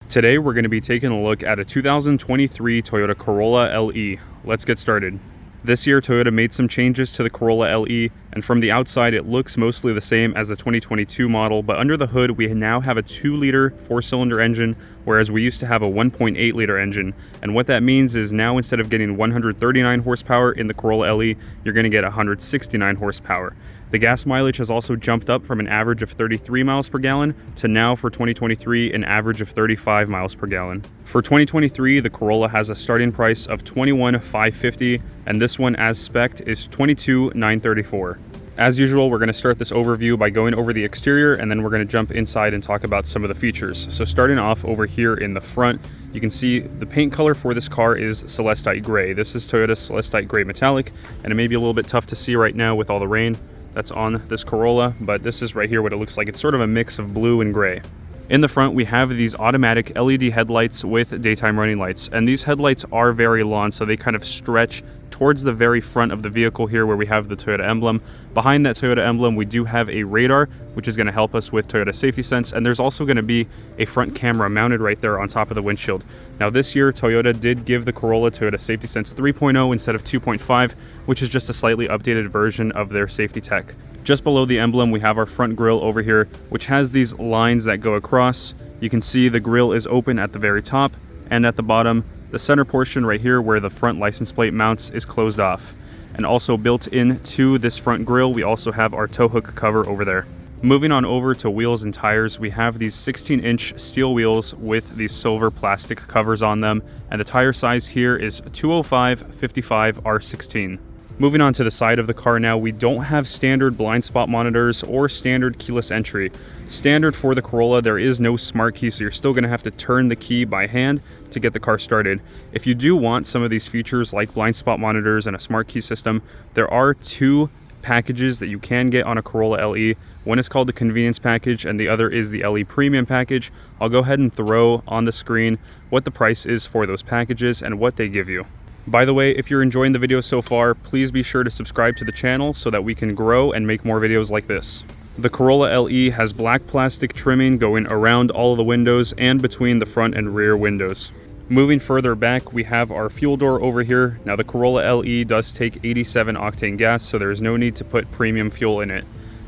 Today we're going to be taking a look at a 2023 Toyota Corolla LE. Let's get started. This year Toyota made some changes to the Corolla LE, and from the outside it looks mostly the same as the 2022 model, but under the hood we now have a 2-liter 4-cylinder engine, whereas we used to have a 1.8-liter engine. And what that means is now instead of getting 139 horsepower in the Corolla LE, you're going to get 169 horsepower. The gas mileage has also jumped up from an average of 33 miles per gallon to now for 2023 an average of 35 miles per gallon. For 2023, the Corolla has a starting price of $21,550, and this one as spec'd is $22,934. As usual, we're going to start this overview by going over the exterior, and then we're going to jump inside and talk about some of the features. So starting off over here in the front, you can see the paint color for this car is Celestite Gray. This is Toyota's Celestite Gray Metallic, and it may be a little bit tough to see right now with all the rain that's on this Corolla, but this is right here what it looks like. It's sort of a mix of blue and gray. In the front, we have these automatic LED headlights with daytime running lights, and these headlights are very long, so they kind of stretch towards the very front of the vehicle here where we have the Toyota emblem. Behind that Toyota emblem, we do have a radar, which is going to help us with Toyota Safety Sense, and there's also going to be a front camera mounted right there on top of the windshield. Now this year, Toyota did give the Corolla Toyota Safety Sense 3.0 instead of 2.5, which is just a slightly updated version of their safety tech. Just below the emblem, we have our front grille over here, which has these lines that go across. You can see the grille is open at the very top, and at the bottom, the center portion right here where the front license plate mounts is closed off. And also built into this front grille, we also have our tow hook cover over there. Moving on over to wheels and tires, we have these 16-inch steel wheels with these silver plastic covers on them, and the tire size here is 205/55 R16. Moving on to the side of the car now, we don't have standard blind spot monitors or standard keyless entry. Standard for the Corolla, there is no smart key, so you're still going to have to turn the key by hand to get the car started. If you do want some of these features like blind spot monitors and a smart key system, there are two packages that you can get on a Corolla LE. One is called the Convenience Package and the other is the LE Premium Package. I'll go ahead and throw on the screen what the price is for those packages and what they give you. By the way, if you're enjoying the video so far, please be sure to subscribe to the channel so that we can grow and make more videos like this. The Corolla LE has black plastic trimming going around all of the windows and between the front and rear windows. Moving further back, we have our fuel door over here. Now the Corolla LE does take 87 octane gas, so there is no need to put premium fuel in it.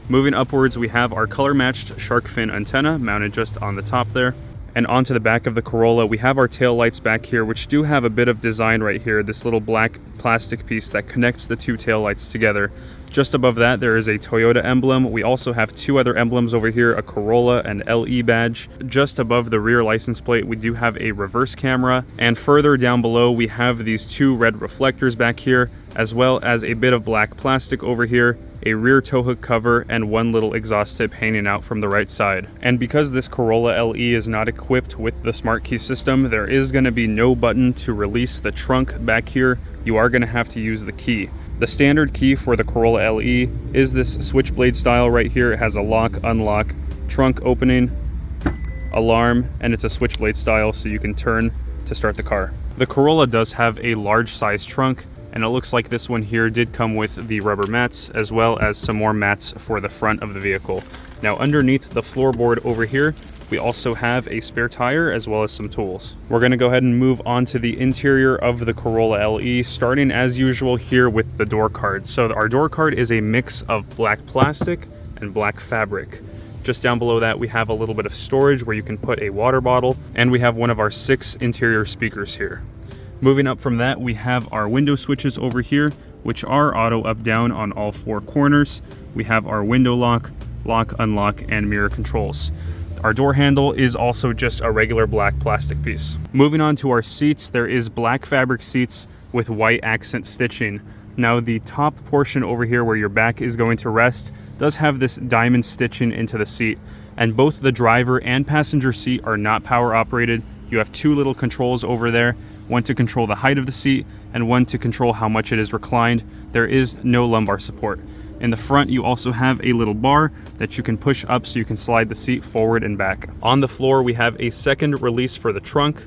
Moving upwards, we have our color matched shark fin antenna mounted just on the top there. And onto the back of the Corolla, we have our tail lights back here, which do have a bit of design right here, this little black plastic piece that connects the two tail lights together. Just above that, there is a Toyota emblem. We also have two other emblems over here, a Corolla and LE badge. Just above the rear license plate, we do have a reverse camera. And further down below, we have these two red reflectors back here, as well as a bit of black plastic over here, a rear tow hook cover, and one little exhaust tip hanging out from the right side. And because this Corolla LE is not equipped with the smart key system, there is going to be no button to release the trunk back here. You are going to have to use the key. The standard key for the Corolla LE is this switchblade style right here. It has a lock, unlock, trunk opening, alarm, and it's a switchblade style so you can turn to start the car. The Corolla does have a large size trunk, and it looks like this one here did come with the rubber mats as well as some more mats for the front of the vehicle. Now underneath the floorboard over here, we also have a spare tire as well as some tools. We're going to go ahead and move on to the interior of the Corolla LE, starting as usual here with the door card. So our door card is a mix of black plastic and black fabric. Just down below that, we have a little bit of storage where you can put a water bottle, and we have one of our 6 interior speakers here. Moving up from that, we have our window switches over here, which are auto up-down on all 4 corners. We have our window lock, lock, unlock, and mirror controls. Our door handle is also just a regular black plastic piece. Moving on to our seats, there is black fabric seats with white accent stitching. Now the top portion over here where your back is going to rest does have this diamond stitching into the seat, and both the driver and passenger seat are not power operated. You have 2 little controls over there, one to control the height of the seat and one to control how much it is reclined. There is no lumbar support. In the front, you also have a little bar that you can push up so you can slide the seat forward and back. On the floor, we have a second release for the trunk,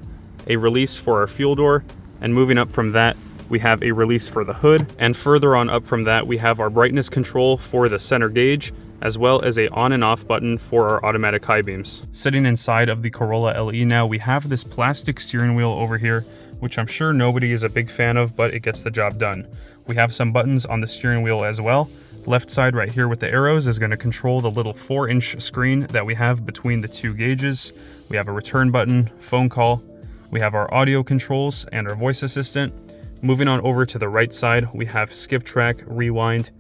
a release for our fuel door, and moving up from that, we have a release for the hood. And further on up from that, we have our brightness control for the center gauge, as well as a on and off button for our automatic high beams. Sitting inside of the Corolla LE now, we have this plastic steering wheel over here, which I'm sure nobody is a big fan of, but it gets the job done. We have some buttons on the steering wheel as well. Left side right here with the arrows is going to control the little 4-inch screen that we have between the two gauges. We have a return button, phone call. We have our audio controls and our voice assistant. Moving on over to the right side, we have skip track, rewind,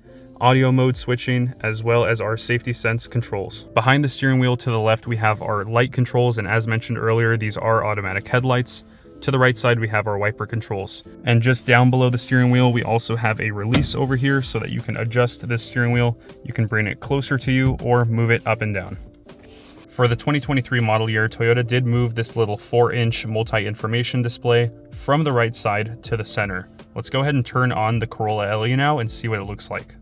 audio mode switching, as well as our safety sense controls. Behind the steering wheel to the left, we have our light controls, and as mentioned earlier, these are automatic headlights. To the right side, we have our wiper controls. And just down below the steering wheel, we also have a release over here so that you can adjust this steering wheel. You can bring it closer to you or move it up and down. For the 2023 model year, Toyota did move this little 4-inch multi-information display from the right side to the center. Let's go ahead and turn on the Corolla LE now and see what it looks like.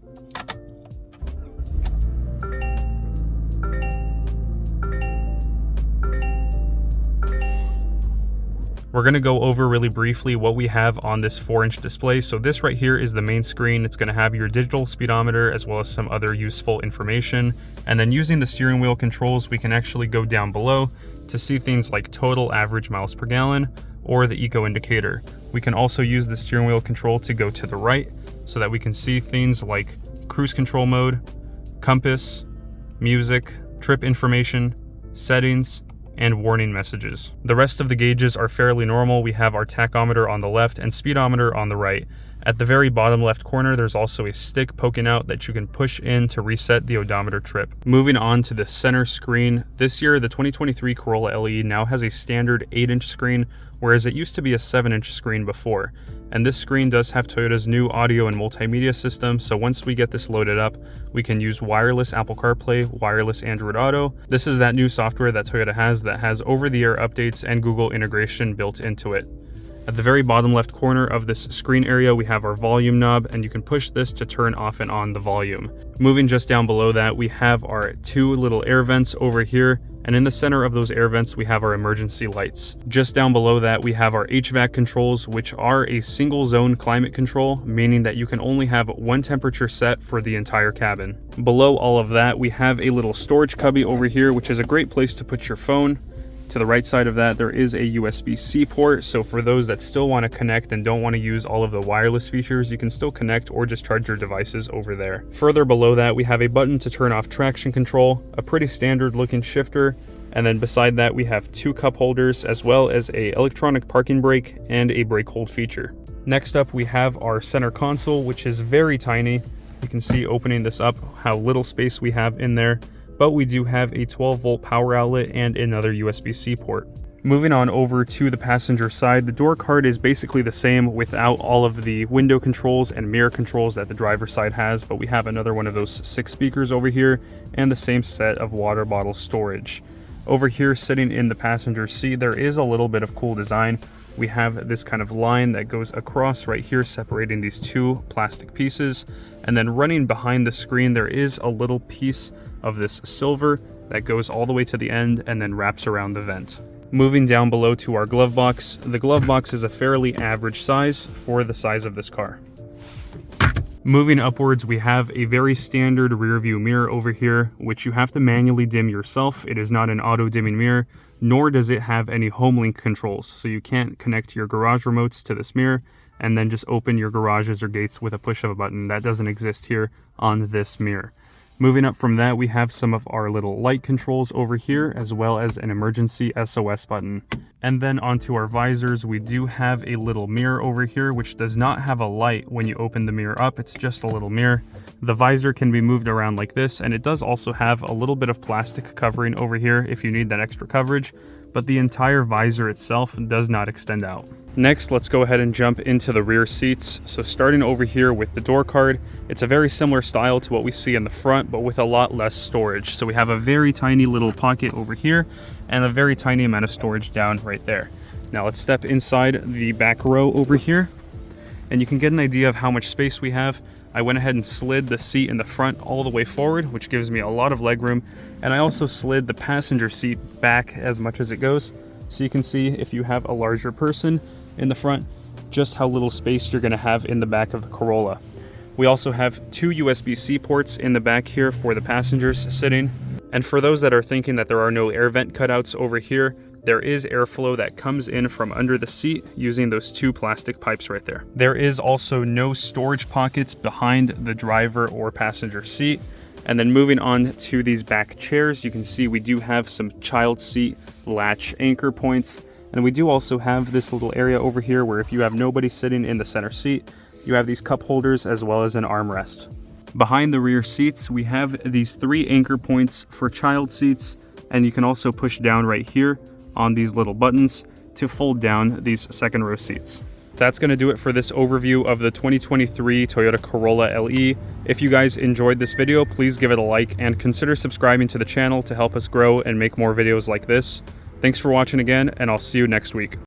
We're going to go over really briefly what we have on this 4-inch display. So this right here is the main screen. It's going to have your digital speedometer as well as some other useful information. And then using the steering wheel controls, we can actually go down below to see things like total average miles per gallon or the eco indicator. We can also use the steering wheel control to go to the right so that we can see things like cruise control mode, compass, music, trip information, settings, and warning messages. The rest of the gauges are fairly normal. We have our tachometer on the left and speedometer on the right. At the very bottom left corner, there's also a stick poking out that you can push in to reset the odometer trip. Moving on to the center screen, this year the 2023 Corolla LE now has a standard 8-inch screen, whereas it used to be a 7-inch screen before. And this screen does have Toyota's new audio and multimedia system, so once we get this loaded up, we can use wireless Apple CarPlay, wireless Android Auto. This is that new software that Toyota has that has over-the-air updates and Google integration built into it. At the very bottom left corner of this screen area, we have our volume knob, and you can push this to turn off and on the volume. Moving just down below that, we have our 2 little air vents over here, and in the center of those air vents, we have our emergency lights. Just down below that, we have our HVAC controls, which are a single zone climate control, meaning that you can only have one temperature set for the entire cabin. Below all of that, we have a little storage cubby over here, which is a great place to put your phone. To the right side of that, there is a USB-C port, so for those that still want to connect and don't want to use all of the wireless features, you can still connect or just charge your devices over there. Further below that, we have a button to turn off traction control, a pretty standard looking shifter, and then beside that we have 2 cup holders as well as a electronic parking brake and a brake hold feature. Next up, we have our center console, which is very tiny. You can see opening this up how little space we have in there. But we do have a 12-volt power outlet and another USB-C port. Moving on over to the passenger side, the door card is basically the same without all of the window controls and mirror controls that the driver's side has, but we have another one of those 6 speakers over here and the same set of water bottle storage. Over here, sitting in the passenger seat, there is a little bit of cool design. We have this kind of line that goes across right here, separating these 2 plastic pieces, and then running behind the screen, there is a little piece of this silver that goes all the way to the end and then wraps around the vent. Moving down below to our glove box, the glove box is a fairly average size for the size of this car. Moving upwards, we have a very standard rear view mirror over here, which you have to manually dim yourself. It is not an auto dimming mirror, nor does it have any home link controls, so you can't connect your garage remotes to this mirror and then just open your garages or gates with a push of a button. That doesn't exist here on this mirror. Moving up from that, we have some of our little light controls over here, as well as an emergency SOS button. And then onto our visors, we do have a little mirror over here, which does not have a light when you open the mirror up. It's just a little mirror. The visor can be moved around like this, and it does also have a little bit of plastic covering over here if you need that extra coverage, but the entire visor itself does not extend out. Next, let's go ahead and jump into the rear seats. So starting over here with the door card, it's a very similar style to what we see in the front, but with a lot less storage. So we have a very tiny little pocket over here and a very tiny amount of storage down right there. Now let's step inside the back row over here, and you can get an idea of how much space we have. I went ahead and slid the seat in the front all the way forward, which gives me a lot of legroom. And I also slid the passenger seat back as much as it goes. So you can see if you have a larger person in the front, just how little space you're going to have in the back of the Corolla. We also have 2 USB-C ports in the back here for the passengers sitting. And for those that are thinking that there are no air vent cutouts over here, there is airflow that comes in from under the seat using those 2 plastic pipes right there. There is also no storage pockets behind the driver or passenger seat. And then moving on to these back chairs, you can see we do have some child seat latch anchor points. And we do also have this little area over here where if you have nobody sitting in the center seat, you have these cup holders as well as an armrest. Behind the rear seats, we have these 3 anchor points for child seats, and you can also push down right here on these little buttons to fold down these second row seats. That's going to do it for this overview of the 2023 Toyota Corolla LE. If you guys enjoyed this video, please give it a like and consider subscribing to the channel to help us grow and make more videos like this. Thanks for watching again, and I'll see you next week.